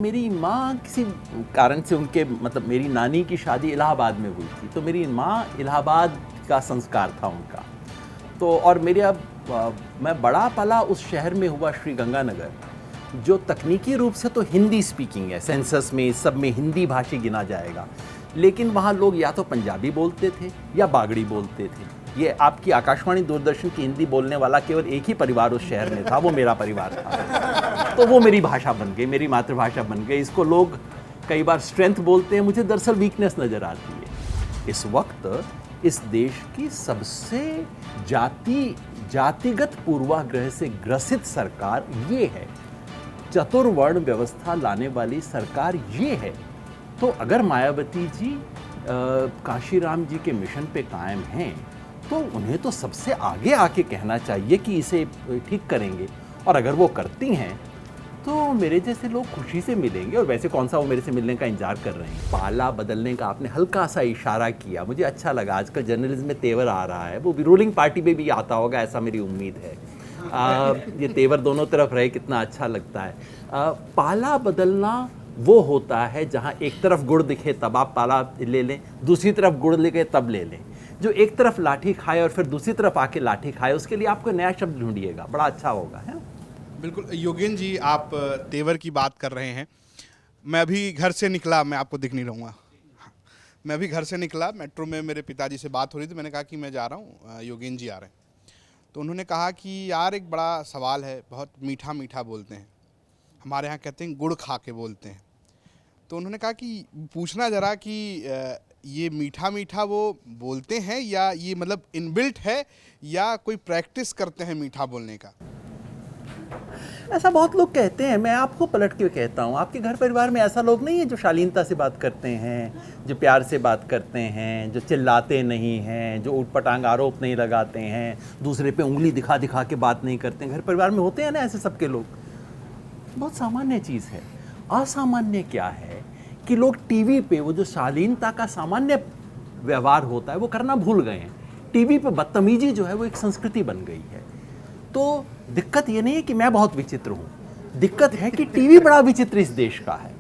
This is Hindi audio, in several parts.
मेरी माँ किसी कारण से उनके मेरी नानी की शादी इलाहाबाद में हुई थी, तो मेरी माँ इलाहाबाद का संस्कार था उनका। तो और मैं बड़ा पला उस शहर में हुआ श्री गंगानगर, जो तकनीकी रूप से तो हिंदी स्पीकिंग है, सेंसस में सब में हिंदी भाषी गिना जाएगा, लेकिन वहाँ लोग या तो पंजाबी बोलते थे या बागड़ी बोलते थे। ये आपकी आकाशवाणी दूरदर्शन की हिंदी बोलने वाला केवल एक ही परिवार उस शहर में था, वो मेरा परिवार था। तो वो मेरी भाषा बन गई, मेरी मातृभाषा बन गई। इसको लोग कई बार स्ट्रेंथ बोलते हैं, मुझे दरअसल वीकनेस नज़र आती है। इस वक्त इस देश की सबसे जातिगत पूर्वाग्रह से ग्रसित सरकार ये है, चतुर्वर्ण व्यवस्था लाने वाली सरकार ये है। तो अगर मायावती जी काशीराम जी के मिशन पे कायम हैं, तो उन्हें तो सबसे आगे आके कहना चाहिए कि इसे ठीक करेंगे, और अगर वो करती हैं तो मेरे जैसे लोग खुशी से मिलेंगे। और वैसे कौन सा वो मेरे से मिलने का इंतजार कर रहे हैं। पाला बदलने का आपने हल्का सा इशारा किया, मुझे अच्छा लगा। आजकल जर्नलिज्म में तेवर आ रहा है, वो भी रूलिंग पार्टी में भी आता होगा, ऐसा मेरी उम्मीद है। ये तेवर दोनों तरफ रहे, कितना अच्छा लगता है। पाला बदलना वो होता है जहाँ एक तरफ गुड़ दिखे तब आप पाला ले लें, दूसरी तरफ गुड़ दिखे तब ले लें। जो एक तरफ लाठी खाए और फिर दूसरी तरफ आके लाठी खाए, उसके लिए आपको नया शब्द ढूंढिएगा, बड़ा अच्छा होगा, है। बिल्कुल योगेन जी, आप तेवर की बात कर रहे हैं। मैं अभी घर से निकला, मैं आपको दिख नहीं रहूँगा। मैं अभी घर से निकला, मेट्रो में मेरे पिताजी से बात हो रही थी, मैंने कहा कि मैं जा रहा हूँ, योगेन जी आ रहे हैं। तो उन्होंने कहा कि यार एक बड़ा सवाल है, बहुत मीठा मीठा बोलते हैं, हमारे यहाँ कहते हैं गुड़ खा के बोलते हैं। तो उन्होंने कहा कि पूछना ज़रा कि ये मीठा मीठा वो बोलते हैं या ये मतलब इनबिल्ट है या कोई प्रैक्टिस करते हैं मीठा बोलने का। ऐसा बहुत लोग कहते हैं। मैं आपको पलट के कहता हूँ, आपके घर परिवार में ऐसा लोग नहीं है जो शालीनता से बात करते हैं, जो प्यार से बात करते हैं, जो चिल्लाते नहीं हैं, जो ऊटपटांग आरोप नहीं लगाते हैं, दूसरे पे उंगली दिखा दिखा के बात नहीं करते हैं। घर परिवार में होते हैं ना ऐसे सबके लोग। बहुत सामान्य चीज़ है। असामान्य क्या है कि लोग टीवी पे वो जो शालीनता का सामान्य व्यवहार होता है वो करना भूल गए हैं। टीवी पे बदतमीजी जो है वो एक संस्कृति बन गई है। तो दिक्कत ये नहीं है कि मैं बहुत विचित्र हूँ, दिक्कत है कि टीवी बड़ा विचित्र इस देश का है।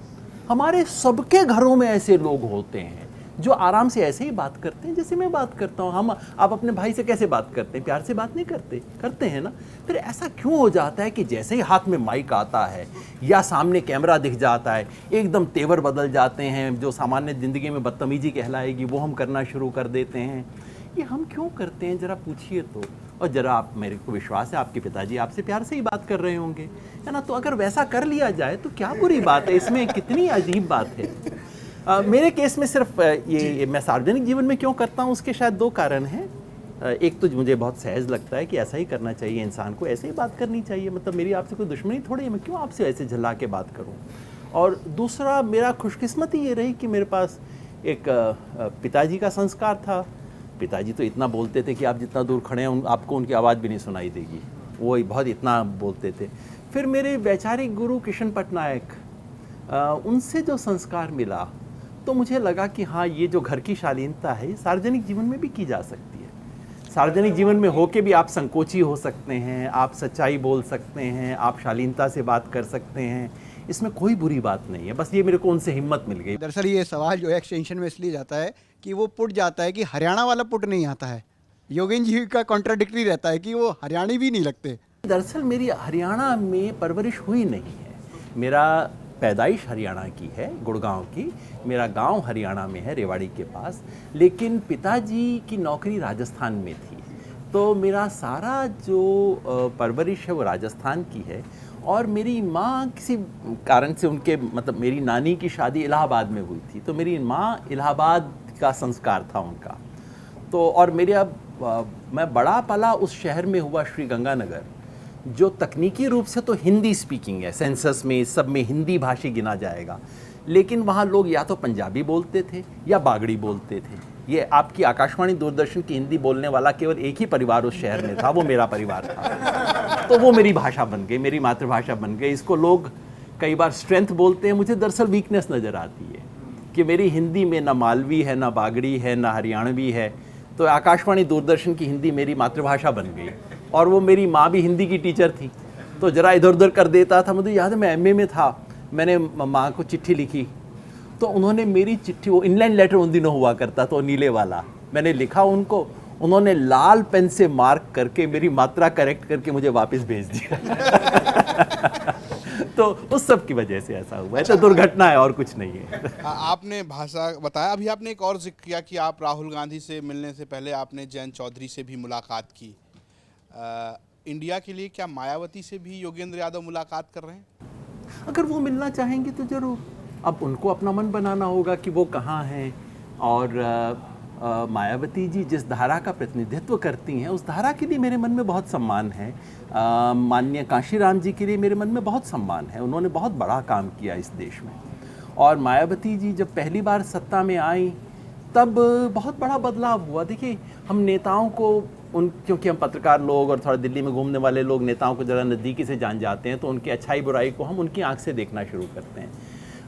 हमारे सबके घरों में ऐसे लोग होते हैं जो आराम से ऐसे ही बात करते हैं जैसे मैं बात करता हूँ। आप अपने भाई से कैसे बात करते हैं? प्यार से बात नहीं करते हैं ना। फिर ऐसा क्यों हो जाता है कि जैसे ही हाथ में माइक आता है या सामने कैमरा दिख जाता है, एकदम तेवर बदल जाते हैं, जो सामान्य ज़िंदगी में बदतमीजी कहलाएगी वो हम करना शुरू कर देते हैं। ये हम क्यों करते हैं, ज़रा पूछिए तो। और ज़रा आप, मेरे को विश्वास है आपके पिताजी आपसे प्यार से ही बात कर रहे होंगे, है ना। तो अगर वैसा कर लिया जाए तो क्या बुरी बात है, इसमें कितनी अजीब बात है। मेरे केस में सिर्फ ये मैं सार्वजनिक जीवन में क्यों करता हूँ, उसके शायद दो कारण हैं। एक तो मुझे बहुत सहज लगता है कि ऐसा ही करना चाहिए, इंसान को ऐसे ही बात करनी चाहिए। मतलब मेरी आपसे कोई दुश्मनी थोड़ी है, मैं क्यों आपसे ऐसे झल्ला के बात करूँ। और दूसरा, मेरा खुशकिस्मती ये रही कि मेरे पास एक पिताजी का संस्कार था। पिताजी तो इतना बोलते थे कि आप जितना दूर खड़े हैं आपको उनकी आवाज़ भी नहीं सुनाई देगी, वो बहुत इतना बोलते थे। फिर मेरे वैचारिक गुरु किशन पटनायक, उनसे जो संस्कार मिला तो मुझे लगा कि हाँ, ये जो घर की शालीनता है सार्वजनिक जीवन में भी की जा सकती है। सार्वजनिक जीवन में होके भी आप संकोची हो सकते हैं, आप सच्चाई बोल सकते हैं, आप शालीनता से बात कर सकते हैं, इसमें कोई बुरी बात नहीं है। बस ये मेरे को उनसे हिम्मत मिल गई। दरअसल ये सवाल जो है एक्सटेंशन में इसलिए जाता है कि वो पुट जाता है कि हरियाणा वाला पुट नहीं आता है। योगेन जी का कॉन्ट्राडिक्टरी रहता है कि वो हरियाणी भी नहीं लगते। दरअसल मेरी हरियाणा में परवरिश हुई नहीं है। मेरा पैदाइश हरियाणा की है, गुड़गांव की। मेरा गांव हरियाणा में है, रेवाड़ी के पास, लेकिन पिताजी की नौकरी राजस्थान में थी। तो मेरा सारा जो परवरिश है वो राजस्थान की है। और मेरी माँ किसी कारण से उनके मेरी नानी की शादी इलाहाबाद में हुई थी, तो मेरी माँ इलाहाबाद का संस्कार था उनका। तो और मैं बड़ा पला उस शहर में हुआ श्री गंगानगर, जो तकनीकी रूप से तो हिंदी स्पीकिंग है, सेंसस में सब में हिंदी भाषी गिना जाएगा, लेकिन वहाँ लोग या तो पंजाबी बोलते थे या बागड़ी बोलते थे। ये आपकी आकाशवाणी दूरदर्शन की हिंदी बोलने वाला केवल एक ही परिवार उस शहर में था, वो मेरा परिवार था। तो वो मेरी भाषा बन गई, मेरी मातृभाषा बन गई। इसको लोग कई बार स्ट्रेंथ बोलते हैं, मुझे दरअसल वीकनेस नज़र आती है कि मेरी हिंदी में ना मालवी है, ना बागड़ी है, ना हरियाणवी है। तो आकाशवाणी दूरदर्शन की हिंदी मेरी मातृभाषा बन गई। और वो मेरी माँ भी हिंदी की टीचर थी, तो ज़रा इधर उधर कर देता था। मुझे याद है मैं एमए में था, मैंने माँ को चिट्ठी लिखी तो उन्होंने मेरी चिट्ठी, वो इनलैंड लेटर उन दिनों हुआ करता तो नीले वाला, मैंने लिखा उनको, उन्होंने लाल पेन से मार्क करके मेरी मात्रा करेक्ट करके मुझे वापस भेज दिया। तो उस सब की वजह से ऐसा हुआ है। तो दुर्घटना है और कुछ नहीं है। आपने भाषा बताया, अभी आपने एक और जिक्र किया कि आप राहुल गांधी से मिलने से पहले आपने जयंत चौधरी से भी मुलाकात की। इंडिया के लिए क्या मायावती से भी योगेंद्र यादव मुलाकात कर रहे हैं? अगर वो मिलना चाहेंगे तो जरूर, अब उनको अपना मन बनाना होगा कि वो कहाँ हैं। और मायावती जी जिस धारा का प्रतिनिधित्व करती हैं उस धारा के लिए मेरे मन में बहुत सम्मान है। माननीय कांशीराम जी के लिए मेरे मन में बहुत सम्मान है, उन्होंने बहुत बड़ा काम किया इस देश में। और मायावती जी जब पहली बार सत्ता में आई तब बहुत बड़ा बदलाव हुआ। देखिए, हम नेताओं को क्योंकि हम पत्रकार लोग और थोड़ा दिल्ली में घूमने वाले लोग नेताओं को ज़रा नज़दीकी से जान जाते हैं, तो उनकी अच्छाई बुराई को हम उनकी आंख से देखना शुरू करते हैं।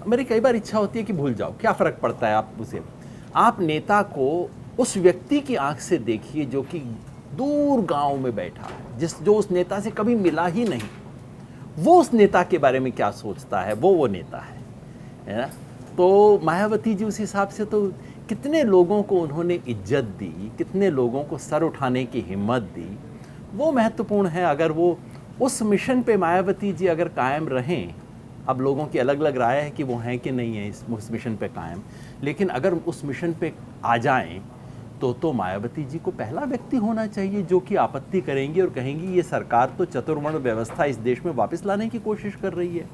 मेरी कई बार इच्छा होती है कि भूल जाओ, क्या फ़र्क पड़ता है आप उसे, आप नेता को उस व्यक्ति की आंख से देखिए जो कि दूर गांव में बैठा है, जो उस नेता से कभी मिला ही नहीं, वो उस नेता के बारे में क्या सोचता है, वो नेता है ना। तो मायावती जी उस हिसाब से तो कितने लोगों को उन्होंने इज्जत दी, कितने लोगों को सर उठाने की हिम्मत दी, वो महत्वपूर्ण है। अगर वो उस मिशन पे मायावती जी अगर कायम रहें, अब लोगों की अलग अलग राय है कि वो हैं कि नहीं है उस मिशन पे कायम, लेकिन अगर उस मिशन पे आ जाएं तो मायावती जी को पहला व्यक्ति होना चाहिए जो कि आपत्ति करेंगी और कहेंगी ये सरकार तो चतुर्वर्ण व्यवस्था इस देश में वापस लाने की कोशिश कर रही है।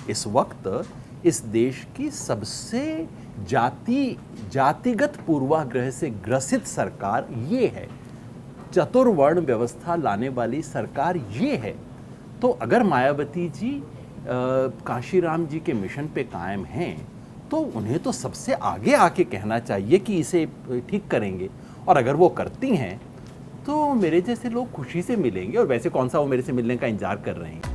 इस वक्त इस देश की सबसे जातिगत पूर्वाग्रह से ग्रसित सरकार ये है, चतुर्वर्ण व्यवस्था लाने वाली सरकार ये है। तो अगर मायावती जी कांशीराम जी के मिशन पे कायम हैं तो उन्हें तो सबसे आगे आके कहना चाहिए कि इसे ठीक करेंगे, और अगर वो करती हैं तो मेरे जैसे लोग खुशी से मिलेंगे। और वैसे कौन सा वो मेरे से मिलने का इंतजार कर रहे हैं।